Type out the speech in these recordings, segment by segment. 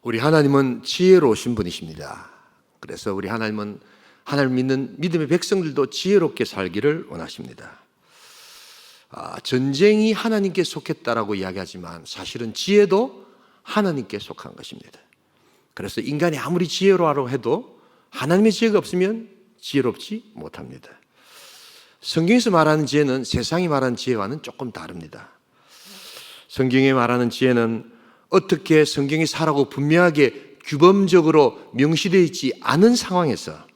우리 하나님은 지혜로우신 분이십니다. 그래서 우리 하나님은 하나님을 믿는 믿음의 백성들도 지혜롭게 살기를 원하십니다. 전쟁이 하나님께 속했다라고 이야기하지만 사실은 지혜도 하나님께 속한 것입니다. 그래서 인간이 아무리 지혜로하라고 해도 하나님의 지혜가 없으면 지혜롭지 못합니다. 성경에서 말하는 지혜는 세상이 말하는 지혜와는 조금 다릅니다. 성경에 말하는 지혜는 어떻게 성경이 사라고 분명하게 규범적으로 명시되어 있지 않은 상황에서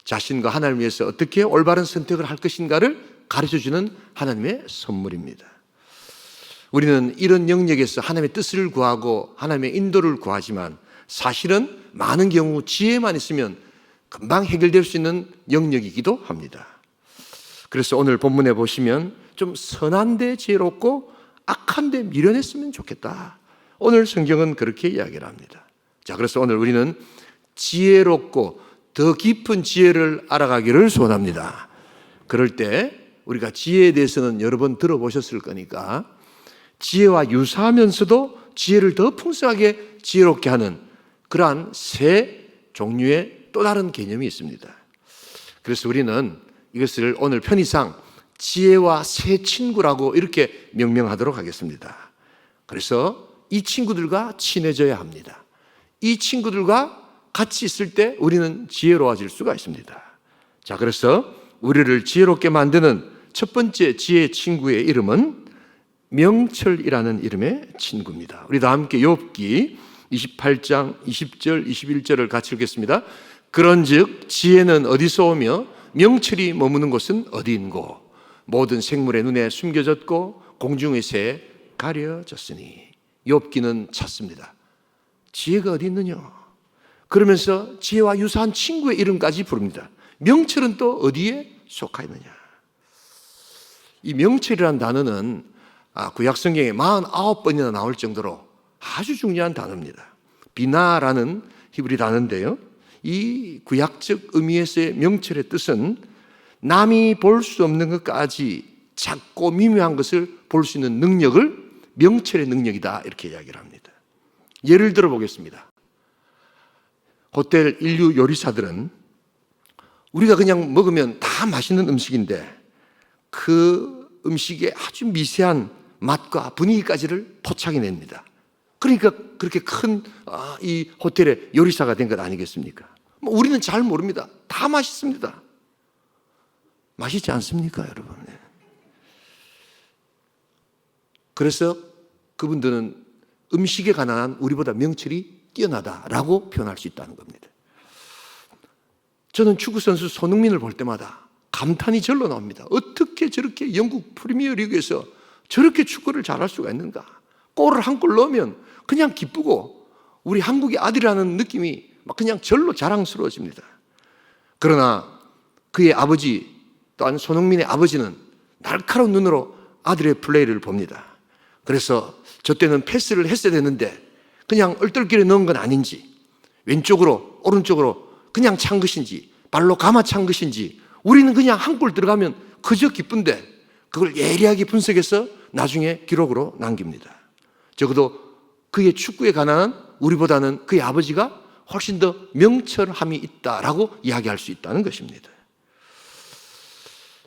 자신과 하나님을 위해서 어떻게 올바른 선택을 할 것인가를 가르쳐주는 하나님의 선물입니다. 우리는 이런 영역에서 하나님의 뜻을 구하고 하나님의 인도를 구하지만 사실은 많은 경우 지혜만 있으면 금방 해결될 수 있는 영역이기도 합니다. 그래서 오늘 본문에 보시면 좀 선한데 지혜롭고 악한데 미련했으면 좋겠다. 오늘 성경은 그렇게 이야기를 합니다. 자, 그래서 오늘 우리는 지혜롭고 더 깊은 지혜를 알아가기를 소원합니다. 그럴 때 우리가 지혜에 대해서는 여러 번 들어보셨을 거니까 지혜와 유사하면서도 지혜를 더 풍성하게 지혜롭게 하는 그러한 세 종류의 또 다른 개념이 있습니다. 그래서 우리는 이것을 오늘 편의상 지혜와 새 친구라고 이렇게 명명하도록 하겠습니다. 그래서 이 친구들과 친해져야 합니다. 이 친구들과 같이 있을 때 우리는 지혜로워질 수가 있습니다. 자, 그래서 우리를 지혜롭게 만드는 첫 번째 지혜의 친구의 이름은 명철이라는 이름의 친구입니다. 우리 다 함께 욥기 28장 20절 21절을 같이 읽겠습니다. 그런즉 지혜는 어디서 오며 명철이 머무는 곳은 어디인고 모든 생물의 눈에 숨겨졌고 공중의 새에 가려졌으니. 욥기는 찾습니다. 지혜가 어디 있느냐? 그러면서 지혜와 유사한 친구의 이름까지 부릅니다. 명철은 또 어디에 속하였느냐? 이 명철이라는 단어는 구약 성경에 49번이나 나올 정도로 아주 중요한 단어입니다. 비나라는 히브리 단어인데요, 이 구약적 의미에서의 명철의 뜻은 남이 볼 수 없는 것까지 작고 미묘한 것을 볼 수 있는 능력을 명철의 능력이다 이렇게 이야기를 합니다. 예를 들어 보겠습니다. 호텔 인류 요리사들은 우리가 그냥 먹으면 다 맛있는 음식인데 그 음식의 아주 미세한 맛과 분위기까지를 포착해냅니다. 그러니까 그렇게 큰 이 호텔의 요리사가 된 것 아니겠습니까? 우리는 잘 모릅니다. 다 맛있습니다. 맛있지 않습니까, 여러분? 그래서 그분들은 음식에 관한 우리보다 명철이 뛰어나다라고 표현할 수 있다는 겁니다. 저는 축구선수 손흥민을 볼 때마다 감탄이 절로 나옵니다. 어떻게 저렇게 영국 프리미어리그에서 저렇게 축구를 잘할 수가 있는가? 골을 한 골 넣으면 그냥 기쁘고 우리 한국의 아들이라는 느낌이 막 그냥 절로 자랑스러워집니다. 그러나 그의 아버지 또한 손흥민의 아버지는 날카로운 눈으로 아들의 플레이를 봅니다. 그래서 저 때는 패스를 했어야 되는데 그냥 얼떨결에 넣은 건 아닌지, 왼쪽으로 오른쪽으로 그냥 찬 것인지, 발로 감아 찬 것인지, 우리는 그냥 한 골 들어가면 그저 기쁜데 그걸 예리하게 분석해서 나중에 기록으로 남깁니다. 적어도 그의 축구에 관한 우리보다는 그의 아버지가 훨씬 더 명철함이 있다라고 이야기할 수 있다는 것입니다.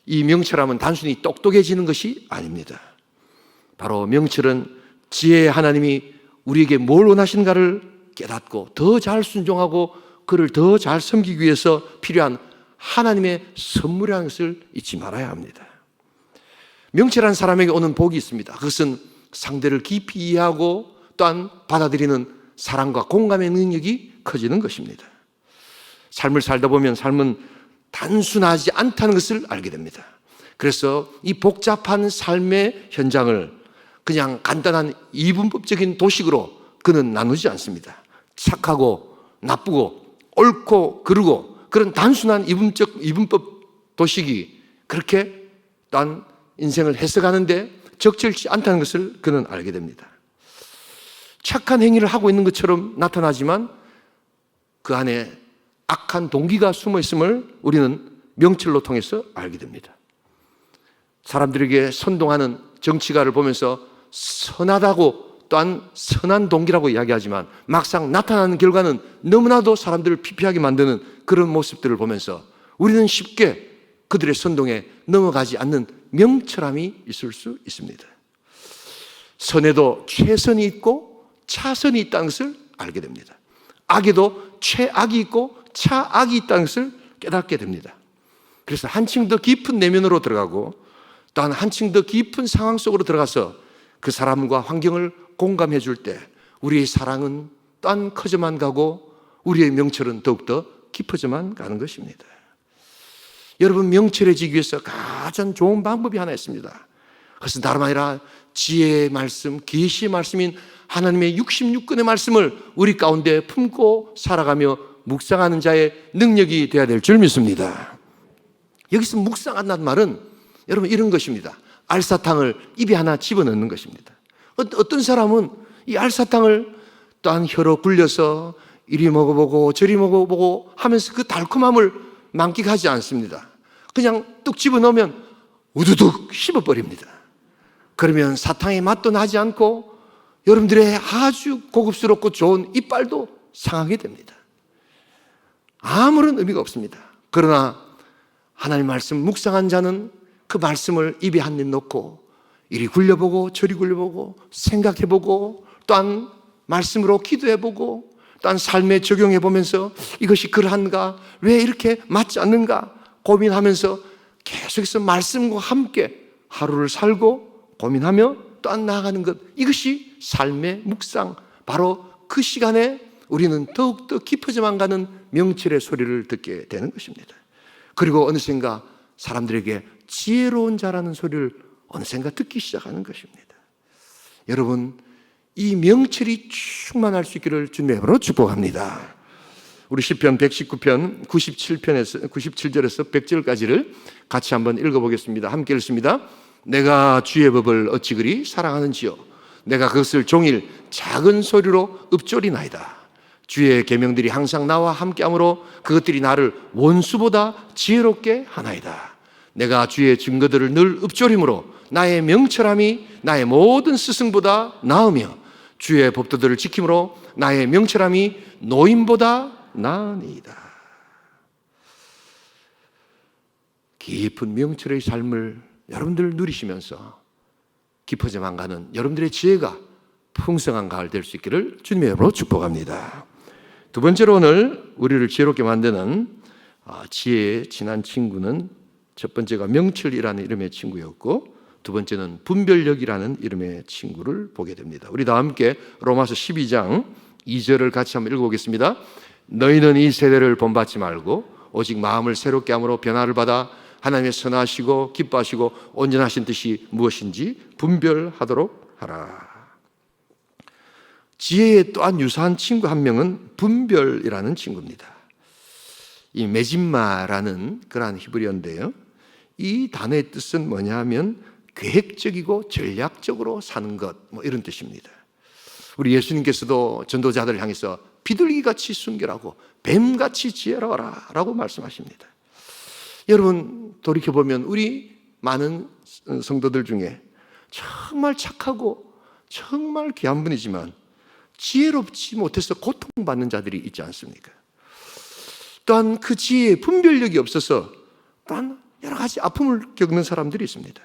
이 명철함은 단순히 똑똑해지는 것이 아닙니다. 바로 명철은 지혜의 하나님이 우리에게 뭘 원하시는가를 깨닫고 더 잘 순종하고 그를 더 잘 섬기기 위해서 필요한 하나님의 선물이라는 것을 잊지 말아야 합니다. 명철한 사람에게 오는 복이 있습니다. 그것은 상대를 깊이 이해하고 또한 받아들이는 사랑과 공감의 능력이 커지는 것입니다. 삶을 살다 보면 삶은 단순하지 않다는 것을 알게 됩니다. 그래서 이 복잡한 삶의 현장을 그냥 간단한 이분법적인 도식으로 그는 나누지 않습니다. 착하고 나쁘고 옳고 그르고 그런 단순한 이분법 도식이 그렇게 난 인생을 해석하는데 적절치 않다는 것을 그는 알게 됩니다. 착한 행위를 하고 있는 것처럼 나타나지만 그 안에 악한 동기가 숨어 있음을 우리는 명철로 통해서 알게 됩니다. 사람들에게 선동하는 정치가를 보면서 선하다고 또한 선한 동기라고 이야기하지만 막상 나타나는 결과는 너무나도 사람들을 피폐하게 만드는 그런 모습들을 보면서 우리는 쉽게 그들의 선동에 넘어가지 않는 명철함이 있을 수 있습니다. 선에도 최선이 있고 차선이 있다는 것을 알게 됩니다. 악에도 최악이 있고 차악이 있다는 것을 깨닫게 됩니다. 그래서 한층 더 깊은 내면으로 들어가고 또한 한층 더 깊은 상황 속으로 들어가서 그 사람과 환경을 공감해 줄 때 우리의 사랑은 또한 커져만 가고 우리의 명철은 더욱더 깊어져만 가는 것입니다. 여러분, 명철해지기 위해서 가장 좋은 방법이 하나 있습니다. 그것은 다름 아니라 지혜의 말씀, 계시의 말씀인 하나님의 66권의 말씀을 우리 가운데 품고 살아가며 묵상하는 자의 능력이 되어야 될 줄 믿습니다. 여기서 묵상한다는 말은 여러분 이런 것입니다. 알사탕을 입에 하나 집어넣는 것입니다. 어떤 사람은 이 알사탕을 또한 혀로 굴려서 이리 먹어보고 저리 먹어보고 하면서 그 달콤함을 만끽하지 않습니다. 그냥 뚝 집어넣으면 우두둑 씹어버립니다. 그러면 사탕의 맛도 나지 않고 여러분들의 아주 고급스럽고 좋은 이빨도 상하게 됩니다. 아무런 의미가 없습니다. 그러나 하나님 말씀 묵상한 자는 그 말씀을 입에 한 입 넣고 이리 굴려보고 저리 굴려보고 생각해보고 또한 말씀으로 기도해보고 또한 삶에 적용해보면서 이것이 그러한가, 왜 이렇게 맞지 않는가 고민하면서 계속해서 말씀과 함께 하루를 살고 고민하며 또한 나아가는 것, 이것이 삶의 묵상, 바로 그 시간에 우리는 더욱더 깊어져만 가는 명철의 소리를 듣게 되는 것입니다. 그리고 어느샌가 사람들에게 지혜로운 자라는 소리를 어느샌가 듣기 시작하는 것입니다. 여러분, 이 명철이 충만할 수 있기를 주님의 이름으로 축복합니다. 우리 시편 119편 97절에서 100절까지를 같이 한번 읽어보겠습니다. 함께 읽습니다. 내가 주의 법을 어찌 그리 사랑하는지요, 내가 그것을 종일 작은 소리로 읊조리나이다. 주의 계명들이 항상 나와 함께하므로 그것들이 나를 원수보다 지혜롭게 하나이다. 내가 주의 증거들을 늘 읊조림으로 나의 명철함이 나의 모든 스승보다 나으며 주의 법도들을 지킴으로 나의 명철함이 노인보다 나으니이다. 깊은 명철의 삶을 여러분들 누리시면서 깊어져만 가는 여러분들의 지혜가 풍성한 가을 될 수 있기를 주님의 이름으로 축복합니다. 두 번째로 오늘 우리를 지혜롭게 만드는 지혜의 친한 친구는, 첫 번째가 명철이라는 이름의 친구였고 두 번째는 분별력이라는 이름의 친구를 보게 됩니다. 우리 다 함께 로마서 12장 2절을 같이 한번 읽어보겠습니다. 너희는 이 세대를 본받지 말고 오직 마음을 새롭게 함으로 변화를 받아 하나님의 선하시고 기뻐하시고 온전하신 뜻이 무엇인지 분별하도록 하라. 지혜에 또한 유사한 친구 한 명은 분별이라는 친구입니다. 이 메짐마라는 그러한 히브리어인데요, 이 단어의 뜻은 뭐냐 하면 계획적이고 전략적으로 사는 것, 이런 뜻입니다. 우리 예수님께서도 전도자들을 향해서 비둘기같이 순결하고 뱀같이 지혜로워라 라고 말씀하십니다. 여러분, 돌이켜보면 우리 많은 성도들 중에 정말 착하고 정말 귀한 분이지만 지혜롭지 못해서 고통받는 자들이 있지 않습니까? 또한 그 지혜의 분별력이 없어서 또한 여러 가지 아픔을 겪는 사람들이 있습니다.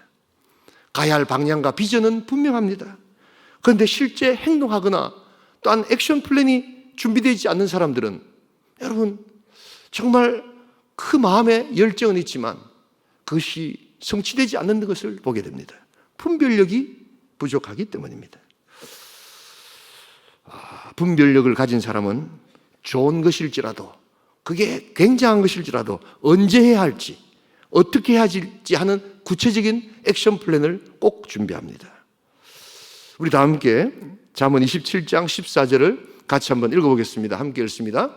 가야 할 방향과 비전은 분명합니다. 그런데 실제 행동하거나 또한 액션 플랜이 준비되지 않는 사람들은 여러분 정말 그 마음에 열정은 있지만 그것이 성취되지 않는 것을 보게 됩니다. 분별력이 부족하기 때문입니다. 분별력을 가진 사람은 좋은 것일지라도, 그게 굉장한 것일지라도 언제 해야 할지, 어떻게 해야 할지 하는 구체적인 액션 플랜을 꼭 준비합니다. 우리 다 함께 잠언 27장 14절을 같이 한번 읽어보겠습니다. 함께 읽습니다.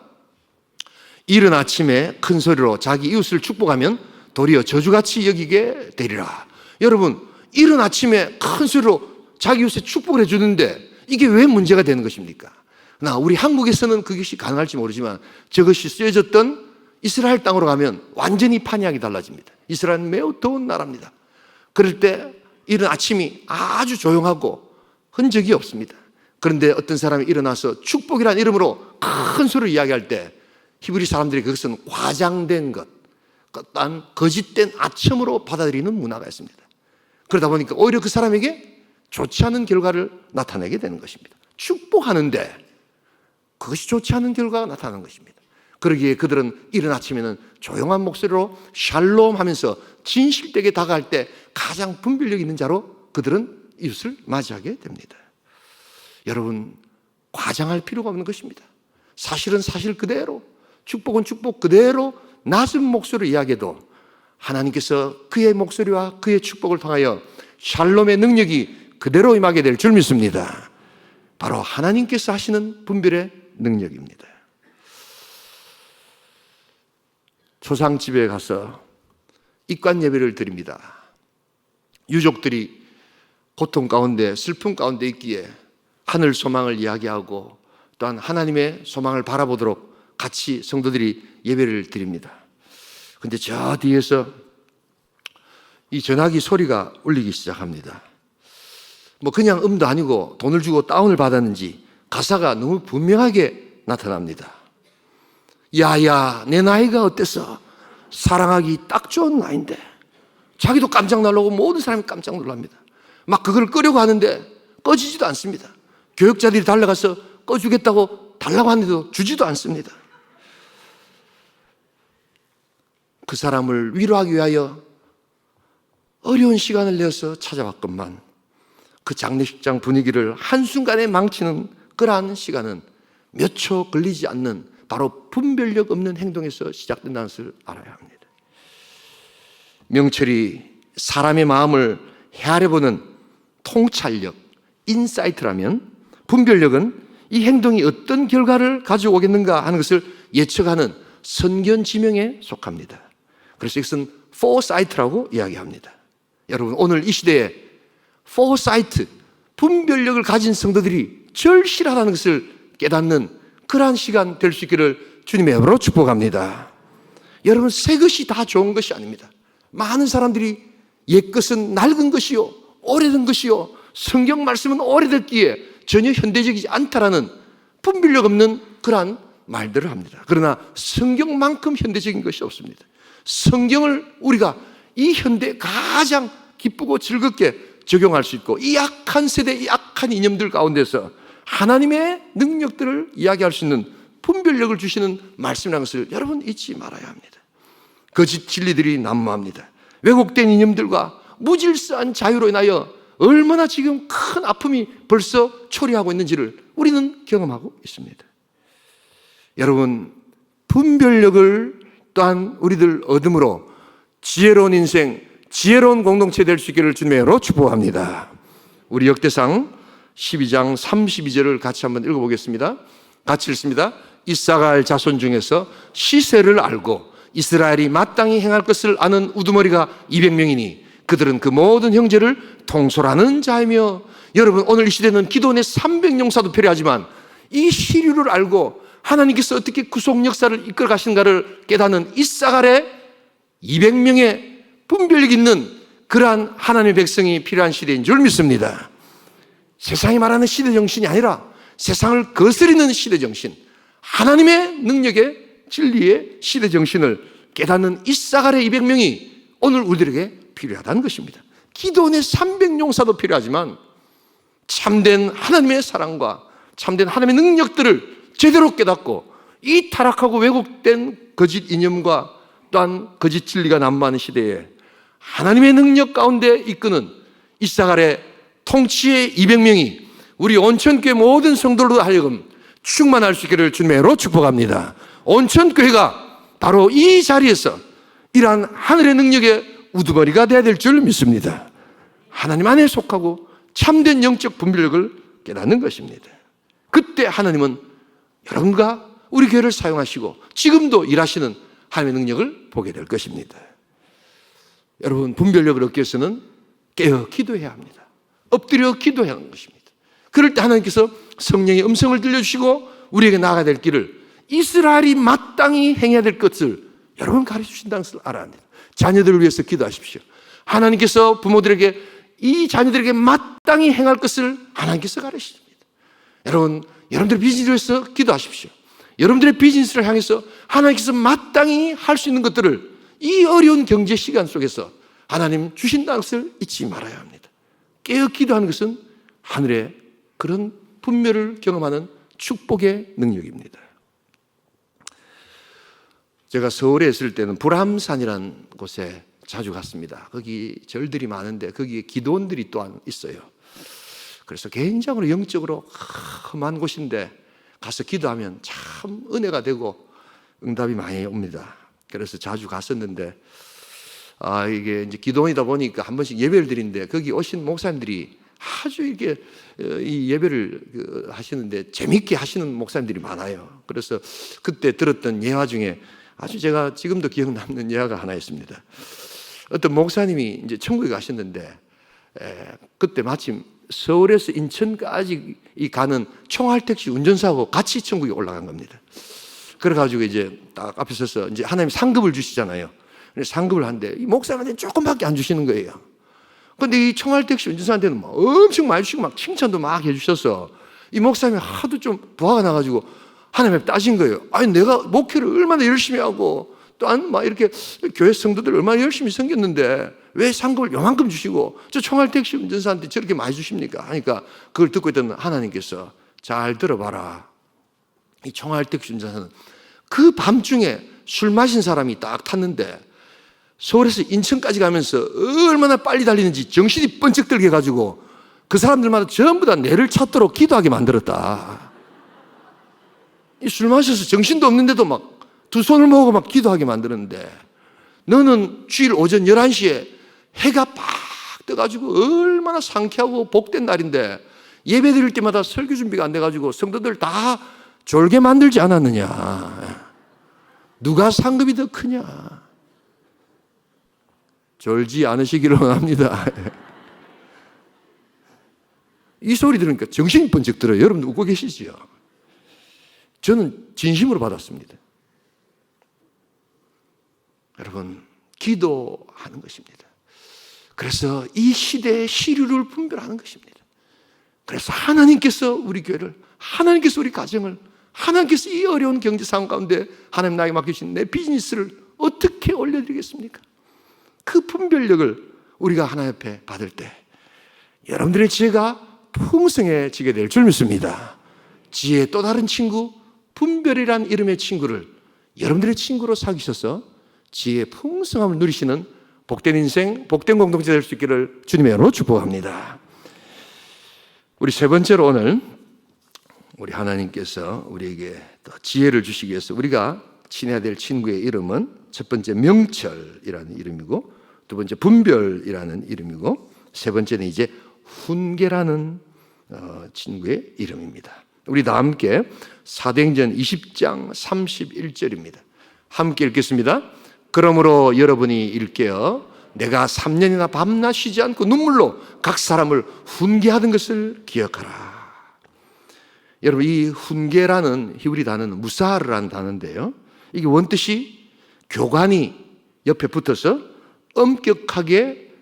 이른 아침에 큰 소리로 자기 이웃을 축복하면 도리어 저주같이 여기게 되리라. 여러분, 이른 아침에 큰 소리로 자기 이웃에 축복을 해주는데 이게 왜 문제가 되는 것입니까? 나 우리 한국에서는 그것이 가능할지 모르지만 저것이 쓰여졌던 이스라엘 땅으로 가면 완전히 판이하게 달라집니다. 이스라엘은 매우 더운 나라입니다. 그럴 때 이른 아침이 아주 조용하고 흔적이 없습니다. 그런데 어떤 사람이 일어나서 축복이라는 이름으로 큰 소리를 이야기할 때 히브리 사람들이 그것은 과장된 것, 어떠한 거짓된 아첨으로 받아들이는 문화가 있습니다. 그러다 보니까 오히려 그 사람에게 좋지 않은 결과를 나타내게 되는 것입니다. 축복하는데 그것이 좋지 않은 결과가 나타나는 것입니다. 그러기에 그들은 이른 아침에는 조용한 목소리로 샬롬 하면서 진실되게 다가갈 때 가장 분별력 있는 자로 그들은 이웃을 맞이하게 됩니다. 여러분, 과장할 필요가 없는 것입니다. 사실은 사실 그대로, 축복은 축복 그대로 낮은 목소리로 이야기해도 하나님께서 그의 목소리와 그의 축복을 통하여 샬롬의 능력이 그대로 임하게 될 줄 믿습니다. 바로 하나님께서 하시는 분별의 능력입니다. 초상집에 가서 입관 예배를 드립니다. 유족들이 고통 가운데 슬픔 가운데 있기에 하늘 소망을 이야기하고 또한 하나님의 소망을 바라보도록 같이 성도들이 예배를 드립니다. 그런데 저 뒤에서 이 전화기 소리가 울리기 시작합니다. 뭐 그냥 음도 아니고 돈을 주고 다운을 받았는지 가사가 너무 분명하게 나타납니다. 야야, 내 나이가 어때서 사랑하기 딱 좋은 나이인데. 자기도 깜짝 놀라고 모든 사람이 깜짝 놀랍니다. 막 그걸 끄려고 하는데 꺼지지도 않습니다. 교역자들이 달려가서 꺼주겠다고 달라고 하는데도 주지도 않습니다. 그 사람을 위로하기 위하여 어려운 시간을 내어서 찾아왔건만 그 장례식장 분위기를 한순간에 망치는 그러한 시간은 몇 초 걸리지 않는 바로 분별력 없는 행동에서 시작된다는 것을 알아야 합니다. 명철이 사람의 마음을 헤아려보는 통찰력, 인사이트라면 분별력은 이 행동이 어떤 결과를 가져오겠는가 하는 것을 예측하는 선견지명에 속합니다. 그래서 이것은 포사이트라고 이야기합니다. 여러분, 오늘 이 시대에 포사이트, 분별력을 가진 성도들이 절실하다는 것을 깨닫는 그러한 시간 될 수 있기를 주님의 이름으로 축복합니다. 여러분, 새 것이 다 좋은 것이 아닙니다. 많은 사람들이 옛 것은 낡은 것이요, 오래된 것이요, 성경 말씀은 오래됐기에 전혀 현대적이지 않다라는 분별력 없는 그러한 말들을 합니다. 그러나 성경만큼 현대적인 것이 없습니다. 성경을 우리가 이 현대에 가장 기쁘고 즐겁게 적용할 수 있고 이 약한 세대, 이 약한 이념들 가운데서 하나님의 능력들을 이야기할 수 있는 분별력을 주시는 말씀이라는 것을 여러분 잊지 말아야 합니다. 거짓 진리들이 난무합니다. 왜곡된 이념들과 무질서한 자유로 인하여 얼마나 지금 큰 아픔이 벌써 초래하고 있는지를 우리는 경험하고 있습니다. 여러분, 분별력을 또한 우리들 얻음으로 지혜로운 인생, 지혜로운 공동체 될 수 있기를 주님의 이름으로 축복합니다. 우리 역대상 12장 32절을 같이 한번 읽어보겠습니다. 같이 읽습니다. 이사갈 자손 중에서 시세를 알고 이스라엘이 마땅히 행할 것을 아는 우두머리가 200명이니 그들은 그 모든 형제를 통솔하는 자이며. 여러분, 오늘 이 시대는 기도원의 300용사도 필요하지만 이 시류를 알고 하나님께서 어떻게 구속 역사를 이끌어 가시는가를 깨닫는 이사갈의 200명의 분별력 있는 그러한 하나님의 백성이 필요한 시대인 줄 믿습니다. 세상이 말하는 시대 정신이 아니라 세상을 거스리는 시대 정신, 하나님의 능력의 진리의 시대 정신을 깨닫는 이사갈의 200명이 오늘 우리들에게 필요하다는 것입니다. 기도원의 300용사도 필요하지만 참된 하나님의 사랑과 참된 하나님의 능력들을 제대로 깨닫고 이 타락하고 왜곡된 거짓 이념과 또한 거짓 진리가 난무하는 시대에 하나님의 능력 가운데 이끄는 이사갈의 통치의 200명이 우리 온천교회 모든 성도로 하여금 충만할 수 있기를 주님의 이름으로 축복합니다. 온천교회가 바로 이 자리에서 이러한 하늘의 능력의 우두머리가 되어야 될 줄 믿습니다. 하나님 안에 속하고 참된 영적 분별력을 깨닫는 것입니다. 그때 하나님은 여러분과 우리 교회를 사용하시고 지금도 일하시는 하나님의 능력을 보게 될 것입니다. 여러분, 분별력을 얻기 위해서는 깨어 기도해야 합니다. 엎드려 기도해야 하는 것입니다. 그럴 때 하나님께서 성령의 음성을 들려주시고 우리에게 나아가야 될 길을, 이스라엘이 마땅히 행해야 될 것을 여러분 가르쳐 주신다는 것을 알아야 합니다. 자녀들을 위해서 기도하십시오. 하나님께서 부모들에게 이 자녀들에게 마땅히 행할 것을 하나님께서 가르치십니다. 여러분, 여러분들의 비즈니스에서 기도하십시오. 여러분들의 비즈니스를 향해서 하나님께서 마땅히 할 수 있는 것들을 이 어려운 경제 시간 속에서 하나님 주신다는 것을 잊지 말아야 합니다. 깨어 기도하는 것은 하늘의 그런 분별을 경험하는 축복의 능력입니다. 제가 서울에 있을 때는 불암산이라는 곳에 자주 갔습니다. 거기 절들이 많은데 거기에 기도원들이 또한 있어요. 그래서 개인적으로 영적으로 험한 곳인데 가서 기도하면 참 은혜가 되고 응답이 많이 옵니다. 그래서 자주 갔었는데 이게 이제 기도원이다 보니까 한 번씩 예배를 드리는데 거기 오신 목사님들이 아주 이렇게 이 예배를 하시는데 재밌게 하시는 목사님들이 많아요. 그래서 그때 들었던 예화 중에 아주 제가 지금도 기억 남는 예화가 하나 있습니다. 어떤 목사님이 이제 천국에 가셨는데 그때 마침 서울에서 인천까지 가는 총알택시 운전사하고 같이 천국에 올라간 겁니다. 그래가지고 이제 딱 앞에 서서 이제 하나님 상급을 주시잖아요. 상급을 하는데 이 목사님한테 조금밖에 안 주시는 거예요. 근데 이 총알택시 운전사한테는 막 엄청 많이 주시고 막 칭찬도 막 해주셔서 이 목사님이 하도 좀 부하가 나가지고 하나님에 따진 거예요. 아니, 내가 목회를 얼마나 열심히 하고 또한 막 이렇게 교회 성도들 얼마나 열심히 섬겼는데 왜 상급을 요만큼 주시고 저 총알택시 운전사한테 저렇게 많이 주십니까? 하니까 그걸 듣고 있던 하나님께서 잘 들어봐라. 이 총알택시 운전사는 그 밤중에 술 마신 사람이 딱 탔는데 서울에서 인천까지 가면서 얼마나 빨리 달리는지 정신이 번쩍 들게 해가지고 그 사람들마다 전부 다 내를 찾도록 기도하게 만들었다. 이 술 마셔서 정신도 없는데도 막 두 손을 모으고 막 기도하게 만드는데 너는 주일 오전 11시에 해가 팍 떠가지고 얼마나 상쾌하고 복된 날인데 예배 드릴 때마다 설교 준비가 안 돼가지고 성도들 다 졸게 만들지 않았느냐. 누가 상급이 더 크냐. 졸지 않으시기를 원합니다. 이 소리 들으니까 정신이 번쩍 들어요. 여러분 웃고 계시지요? 저는 진심으로 받았습니다. 여러분, 기도하는 것입니다. 그래서 이 시대의 시류를 분별하는 것입니다. 그래서 하나님께서 우리 교회를, 하나님께서 우리 가정을, 하나님께서 이 어려운 경제 상황 가운데 하나님 나에게 맡기신 내 비즈니스를 어떻게 올려드리겠습니까? 그 분별력을 우리가 하나님 앞에 받을 때 여러분들의 지혜가 풍성해지게 될 줄 믿습니다. 지혜의 또 다른 친구, 분별이란 이름의 친구를 여러분들의 친구로 사귀셔서 지혜의 풍성함을 누리시는 복된 인생, 복된 공동체 될 수 있기를 주님의 이름으로 축복합니다. 우리 세 번째로 오늘 우리 하나님께서 우리에게 또 지혜를 주시기 위해서 우리가 친해야 될 친구의 이름은 첫 번째 명철이라는 이름이고 두 번째 분별이라는 이름이고 세 번째는 이제 훈계라는 친구의 이름입니다. 우리 다 함께 사도행전 20장 31절입니다. 함께 읽겠습니다. 그러므로 여러분이 일깨어 내가 3년이나 밤낮 쉬지 않고 눈물로 각 사람을 훈계하던 것을 기억하라. 여러분, 이 훈계라는 히브리 단어는 무사르라는 단어인데요, 이게 원뜻이 교관이 옆에 붙어서 엄격하게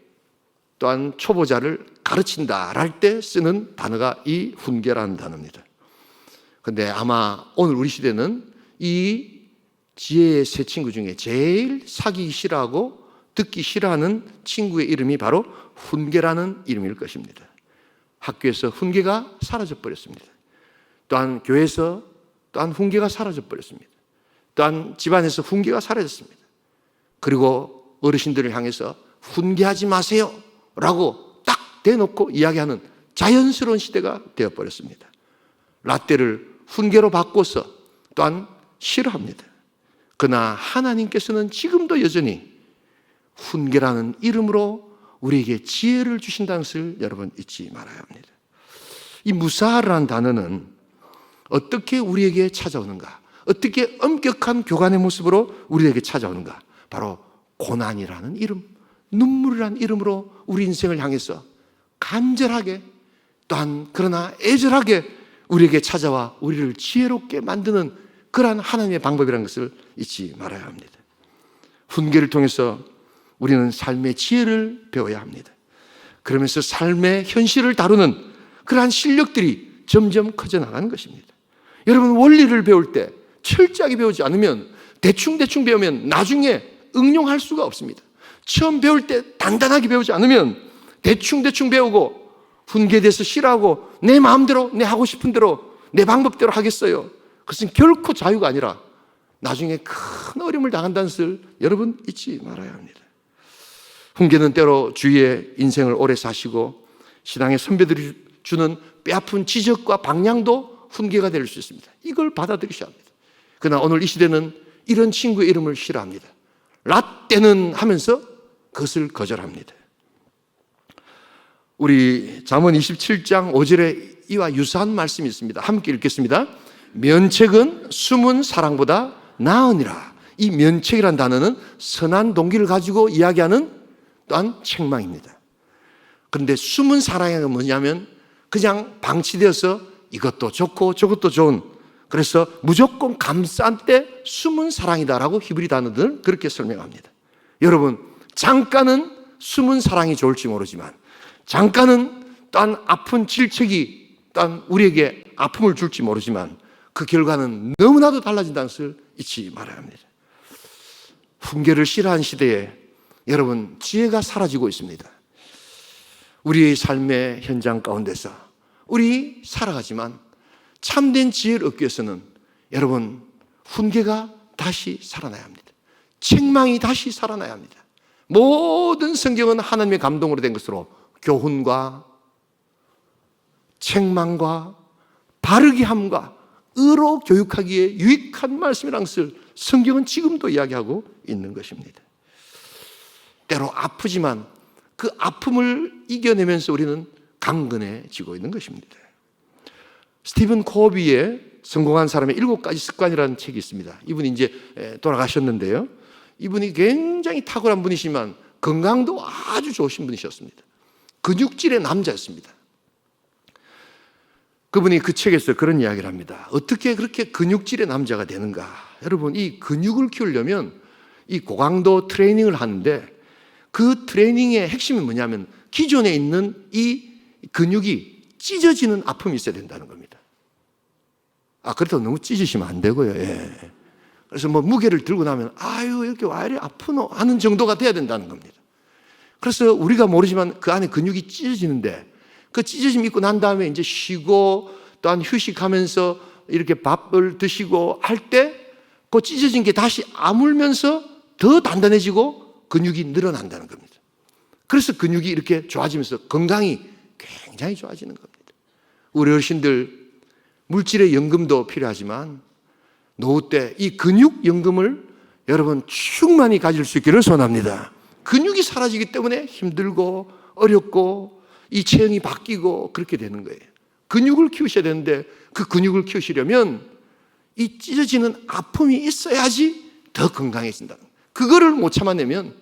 또한 초보자를 가르친다 할 때 쓰는 단어가 이 훈계라는 단어입니다. 그런데 아마 오늘 우리 시대는 이 지혜의 세 친구 중에 제일 사귀기 싫어하고 듣기 싫어하는 친구의 이름이 바로 훈계라는 이름일 것입니다. 학교에서 훈계가 사라져 버렸습니다. 또한 교회에서 또한 훈계가 사라져 버렸습니다. 또한 집안에서 훈계가 사라졌습니다. 그리고 어르신들을 향해서 훈계하지 마세요 라고 딱 대놓고 이야기하는 자연스러운 시대가 되어버렸습니다. 라떼를 훈계로 바꿔서 또한 싫어합니다. 그러나 하나님께서는 지금도 여전히 훈계라는 이름으로 우리에게 지혜를 주신다는 것을 여러분 잊지 말아야 합니다. 이 무사라는 단어는 어떻게 우리에게 찾아오는가? 어떻게 엄격한 교관의 모습으로 우리에게 찾아오는가? 바로 고난이라는 이름, 눈물이라는 이름으로 우리 인생을 향해서 간절하게 또한 그러나 애절하게 우리에게 찾아와 우리를 지혜롭게 만드는 그러한 하나님의 방법이라는 것을 잊지 말아야 합니다. 훈계를 통해서 우리는 삶의 지혜를 배워야 합니다. 그러면서 삶의 현실을 다루는 그러한 실력들이 점점 커져 나가는 것입니다. 여러분, 원리를 배울 때 철저하게 배우지 않으면 대충 배우면 나중에 응용할 수가 없습니다. 처음 배울 때 단단하게 배우지 않으면 대충 배우고 훈계돼서 싫어하고 내 마음대로 내 하고 싶은 대로 내 방법대로 하겠어요. 그것은 결코 자유가 아니라 나중에 큰 어려움을 당한다는 것을 여러분 잊지 말아야 합니다. 훈계는 때로 주위의 인생을 오래 사시고 신앙의 선배들이 주는 뼈아픈 지적과 방향도 훈계가 될 수 있습니다. 이걸 받아들이셔야 합니다. 그러나 오늘 이 시대는 이런 친구의 이름을 싫어합니다. 라떼는 하면서 그것을 거절합니다. 우리 잠언 27장 5절에 이와 유사한 말씀이 있습니다. 함께 읽겠습니다. 면책은 숨은 사랑보다 나으니라. 이 면책이라는 단어는 선한 동기를 가지고 이야기하는 또한 책망입니다. 그런데 숨은 사랑이 뭐냐면 그냥 방치되어서 이것도 좋고 저것도 좋은, 그래서 무조건 감싼 때 숨은 사랑이다라고 히브리 단어들은 그렇게 설명합니다. 여러분, 잠깐은 숨은 사랑이 좋을지 모르지만 잠깐은 또한 아픈 질책이 또한 우리에게 아픔을 줄지 모르지만 그 결과는 너무나도 달라진다는 것을 잊지 말아야 합니다. 훈계를 싫어하는 시대에 여러분, 지혜가 사라지고 있습니다. 우리의 삶의 현장 가운데서 우리 살아가지만 참된 지혜를 얻기 위해서는 여러분, 훈계가 다시 살아나야 합니다. 책망이 다시 살아나야 합니다. 모든 성경은 하나님의 감동으로 된 것으로 교훈과 책망과 바르게 함과 의로 교육하기에 유익한 말씀이라는 것을 성경은 지금도 이야기하고 있는 것입니다. 때로 아프지만 그 아픔을 이겨내면서 우리는 강건해지고 있는 것입니다. 스티븐 코비의 성공한 사람의 7가지 습관이라는 책이 있습니다. 이분이 이제 돌아가셨는데요. 이분이 굉장히 탁월한 분이시지만 건강도 아주 좋으신 분이셨습니다. 근육질의 남자였습니다. 그분이 그 책에서 그런 이야기를 합니다. 어떻게 그렇게 근육질의 남자가 되는가? 여러분, 이 근육을 키우려면 이 고강도 트레이닝을 하는데 그 트레이닝의 핵심이 뭐냐면 기존에 있는 이 근육이 찢어지는 아픔이 있어야 된다는 겁니다. 그래도 너무 찢으시면 안 되고요. 예. 그래서 뭐 무게를 들고 나면 아유, 이렇게 왜 이렇게 아프노 하는 정도가 돼야 된다는 겁니다. 그래서 우리가 모르지만 그 안에 근육이 찢어지는데 그 찢어짐 있고 난 다음에 이제 쉬고 또한 휴식하면서 이렇게 밥을 드시고 할 때 그 찢어진 게 다시 아물면서 더 단단해지고 근육이 늘어난다는 겁니다. 그래서 근육이 이렇게 좋아지면서 건강이 굉장히 좋아지는 겁니다. 우리 어르신들 물질의 연금도 필요하지만 노후 때 이 근육 연금을 여러분 충만히 가질 수 있기를 소원합니다. 근육이 사라지기 때문에 힘들고 어렵고 이 체형이 바뀌고 그렇게 되는 거예요. 근육을 키우셔야 되는데 그 근육을 키우시려면 이 찢어지는 아픔이 있어야지 더 건강해진다. 그거를 못 참아내면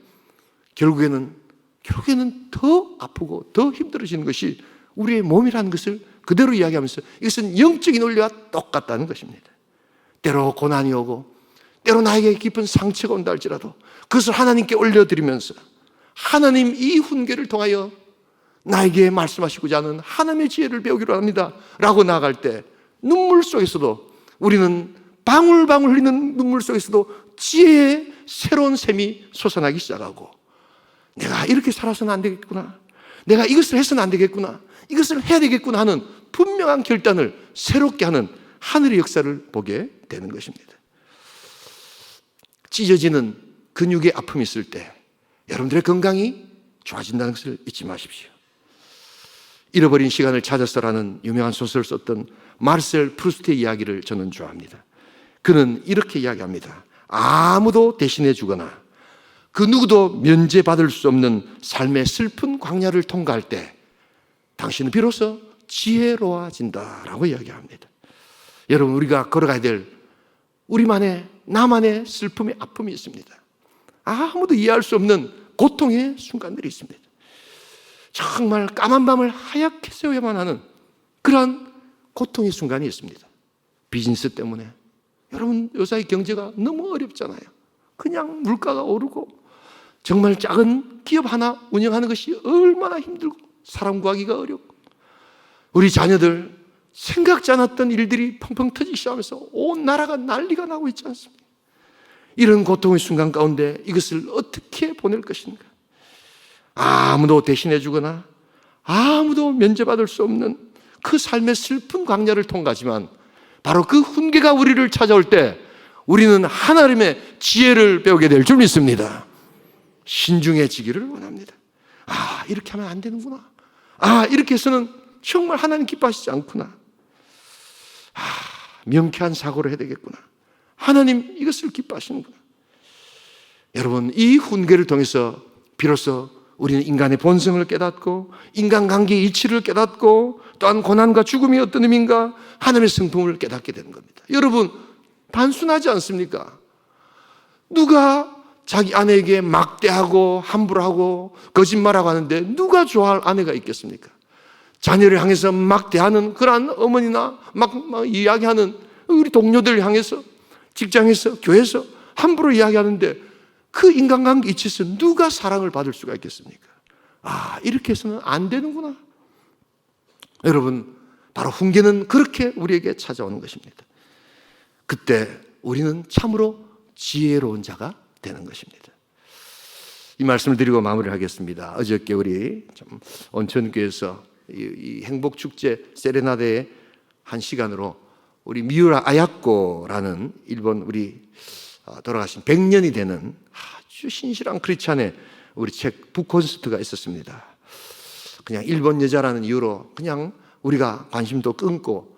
결국에는 더 아프고 더 힘들어지는 것이 우리의 몸이라는 것을 그대로 이야기하면서 이것은 영적인 원리와 똑같다는 것입니다. 때로 고난이 오고 때로 나에게 깊은 상처가 온다 할지라도 그것을 하나님께 올려드리면서 하나님 이 훈계를 통하여 나에게 말씀하시고자 하는 하나님의 지혜를 배우기로 합니다 라고 나아갈 때 눈물 속에서도 우리는 방울방울 흘리는 눈물 속에서도 지혜의 새로운 샘이 솟아나기 시작하고 내가 이렇게 살아서는 안 되겠구나, 내가 이것을 해서는 안 되겠구나, 이것을 해야 되겠구나 하는 분명한 결단을 새롭게 하는 하늘의 역사를 보게 되는 것입니다. 찢어지는 근육의 아픔이 있을 때 여러분들의 건강이 좋아진다는 것을 잊지 마십시오. 잃어버린 시간을 찾아서라는 유명한 소설을 썼던 마르셀 프루스트의 이야기를 저는 좋아합니다. 그는 이렇게 이야기합니다. 아무도 대신해 주거나 그 누구도 면제받을 수 없는 삶의 슬픈 광야를 통과할 때 당신은 비로소 지혜로워진다라고 이야기합니다. 여러분, 우리가 걸어가야 될 우리만의 나만의 슬픔의 아픔이 있습니다. 아무도 이해할 수 없는 고통의 순간들이 있습니다. 정말 까만 밤을 하얗게 새워야만 하는 그러한 고통의 순간이 있습니다. 비즈니스 때문에 여러분 요사이 경제가 너무 어렵잖아요. 그냥 물가가 오르고 정말 작은 기업 하나 운영하는 것이 얼마나 힘들고 사람 구하기가 어렵고 우리 자녀들 생각지 않았던 일들이 펑펑 터지기 시작하면서 온 나라가 난리가 나고 있지 않습니까? 이런 고통의 순간 가운데 이것을 어떻게 보낼 것인가? 아무도 대신해 주거나 아무도 면제받을 수 없는 그 삶의 슬픈 광야를 통과하지만 바로 그 훈계가 우리를 찾아올 때 우리는 하나님의 지혜를 배우게 될 줄 믿습니다. 신중해지기를 원합니다. 아, 이렇게 하면 안 되는구나. 아, 이렇게 해서는 정말 하나님 기뻐하시지 않구나. 아, 명쾌한 사고를 해야 되겠구나. 하나님 이것을 기뻐하시는구나. 여러분, 이 훈계를 통해서 비로소 우리는 인간의 본성을 깨닫고 인간관계의 이치를 깨닫고 또한 고난과 죽음이 어떤 의미인가 하나님의 성품을 깨닫게 되는 겁니다. 여러분, 단순하지 않습니까? 누가 자기 아내에게 막대하고 함부로 하고 거짓말하고 하는데 누가 좋아할 아내가 있겠습니까? 자녀를 향해서 막대하는 그러한 어머니나 막 이야기하는 우리 동료들 향해서 직장에서 교회에서 함부로 이야기하는데 그 인간관계 이치에서 누가 사랑을 받을 수가 있겠습니까? 아, 이렇게 해서는 안 되는구나. 여러분, 바로 훈계는 그렇게 우리에게 찾아오는 것입니다. 그때 우리는 참으로 지혜로운 자가 되는 것입니다. 이 말씀을 드리고 마무리를 하겠습니다. 어저께 우리 온천교에서 이 행복축제 세레나데의 한 시간으로 우리 미우라 아야코라는 일본 우리 돌아가신 100년이 되는 아주 신실한 크리스찬의 우리 책 북콘서트가 있었습니다. 그냥 일본 여자라는 이유로 그냥 우리가 관심도 끊고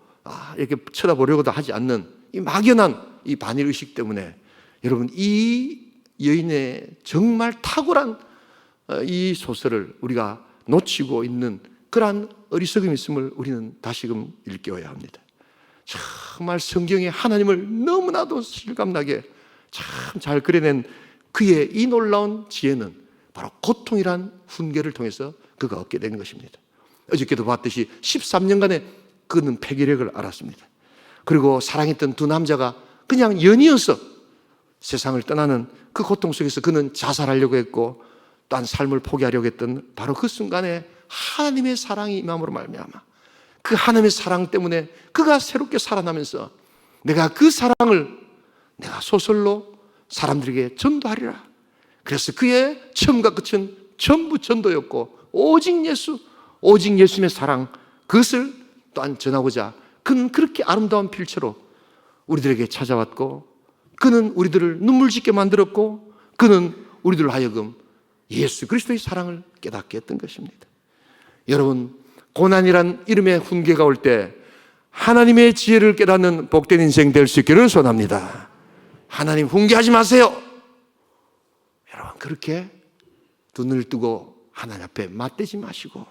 이렇게 쳐다보려고도 하지 않는 이 막연한 이 반일 의식 때문에 여러분, 이 여인의 정말 탁월한 이 소설을 우리가 놓치고 있는 그러한 어리석음이 있음을 우리는 다시금 일깨워야 합니다. 정말 성경에 하나님을 너무나도 실감나게 참 잘 그려낸 그의 이 놀라운 지혜는 바로 고통이란 훈계를 통해서 그가 얻게 된 것입니다. 어저께도 봤듯이 13년간의 그는 폐기력을 알았습니다. 그리고 사랑했던 두 남자가 그냥 연이어서 세상을 떠나는 그 고통 속에서 그는 자살하려고 했고 또한 삶을 포기하려고 했던 바로 그 순간에 하나님의 사랑이 임함으로 말미암아 그 하나님의 사랑 때문에 그가 새롭게 살아나면서 내가 그 사랑을 내가 소설로 사람들에게 전도하리라. 그래서 그의 처음과 끝은 전부 전도였고 오직 예수, 오직 예수님의 사랑 그것을 또한 전하고자 그는 그렇게 아름다운 필체로 우리들에게 찾아왔고 그는 우리들을 눈물 짓게 만들었고 그는 우리들로 하여금 예수 그리스도의 사랑을 깨닫게 했던 것입니다. 여러분, 고난이란 이름의 훈계가 올 때 하나님의 지혜를 깨닫는 복된 인생 될 수 있기를 소원합니다. 하나님 훈계하지 마세요. 여러분, 그렇게 두 눈을 뜨고 하나님 앞에 맞대지 마시고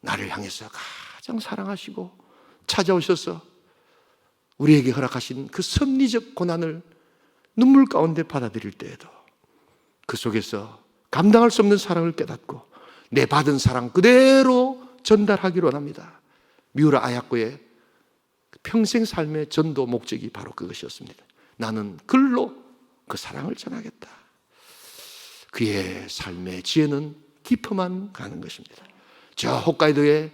나를 향해서 가장 사랑하시고 찾아오셔서 우리에게 허락하신 그 섭리적 고난을 눈물 가운데 받아들일 때에도 그 속에서 감당할 수 없는 사랑을 깨닫고 내 받은 사랑 그대로 전달하기를 원합니다. 미우라 아야코의 평생 삶의 전도 목적이 바로 그것이었습니다. 나는 글로 그 사랑을 전하겠다. 그의 삶의 지혜는 깊어만 가는 것입니다. 저 홋카이도에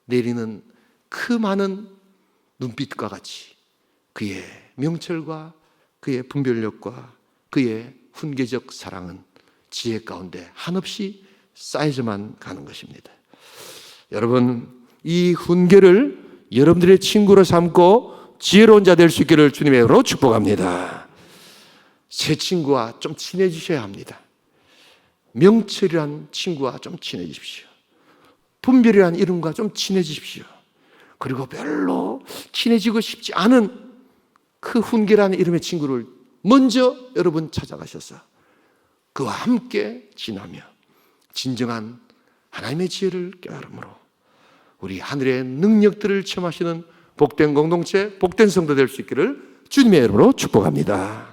내리는 그 많은 눈빛과 같이 그의 명철과 그의 분별력과 그의 훈계적 사랑은 지혜 가운데 한없이 쌓여져만 가는 것입니다. 여러분, 이 훈계를 여러분들의 친구로 삼고 지혜로운 자 될 수 있기를 주님의 이름으로 축복합니다. 새 친구와 좀 친해지셔야 합니다. 명철이란 친구와 좀 친해지십시오. 분별이란 이름과 좀 친해지십시오. 그리고 별로 친해지고 싶지 않은 그 훈계라는 이름의 친구를 먼저 여러분 찾아가셔서 그와 함께 지나며 진정한 하나님의 지혜를 깨달음으로 우리 하늘의 능력들을 체험하시는 복된 공동체, 복된 성도 될 수 있기를 주님의 이름으로 축복합니다.